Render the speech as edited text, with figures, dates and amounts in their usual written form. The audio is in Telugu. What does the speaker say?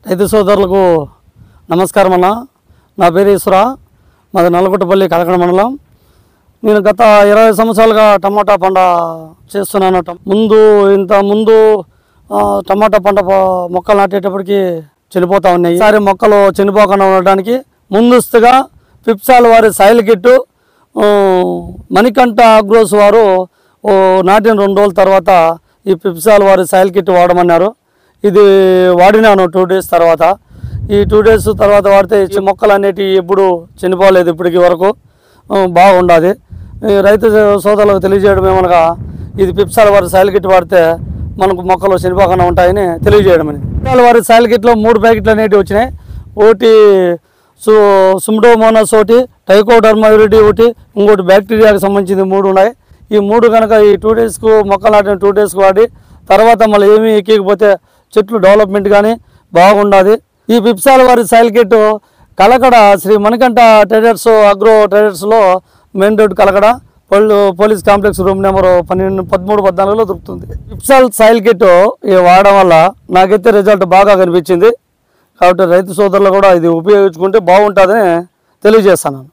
రైతు సోదరులకు నమస్కారం అన్న. నా పేరు ఈశ్వర, మాది నల్లగొట్టపల్లి కలకడ మండలం. నేను గత 20 సంవత్సరాలుగా టమాటా పంట చేస్తున్నాను. ముందు టమాటా పంట మొక్కలు నాటేటప్పటికి చనిపోతూ ఉన్నాయి. ఈసారి మొక్కలు చనిపోకుండా ఉండడానికి ముందస్తుగా పిప్సాల్ వారి సాయిల్ కిట్టు మణికంఠ అగ్రోస్ వారు నాటిన 2 రోజుల తర్వాత ఈ పిప్సాల్ వారి సాయిల్ కిట్ వాడమన్నారు. ఇది వాడినాను 2 డేస్ తర్వాత. ఈ 2 డేస్ తర్వాత వాడితే మొక్కలు అనేటివి ఎప్పుడు చనిపోలేదు, ఇప్పటికి వరకు బాగుండదు. రైతు సోదరులకు తెలియజేయడం ఏమనగా ఇది పిప్సాల్ వారి సాయిల్ కిట్ వాడితే మనకు మొక్కలు చనిపోకుండా ఉంటాయని తెలియజేయడం. పిప్సాల్ వారి సాయిల్ కిట్లో 3 ప్యాకెట్లు అనేటివి వచ్చినాయి. ఒకటి సుమ్డోమోనాస్, ఒకటి ట్రైకోడర్మా విరిడి, ఒకటి ఇంకోటి బ్యాక్టీరియాకి సంబంధించింది 3 ఉన్నాయి. ఈ 3 కనుక ఈ 2 డేస్కు మొక్కలు నాటిన 2 డేస్కు వాడి తర్వాత మళ్ళీ ఏమీ ఎక్కకపోతే చెట్లు డెవలప్మెంట్ కానీ బాగుండదు. ఈ పిప్సాల్ వారి soil kit Kalakada Shri Manikanta traders agro ట్రేడర్స్లో main road Kalakada police complex room number 13, 13, 14లో దొరుకుతుంది. పిప్సాల్ సాయిల్ కిట్ వాడడం వల్ల నాకైతే రిజల్ట్ బాగా కనిపించింది. కాబట్టి రైతు సోదరులు కూడా ఇది ఉపయోగించుకుంటే బాగుంటుందని తెలియజేస్తున్నాను.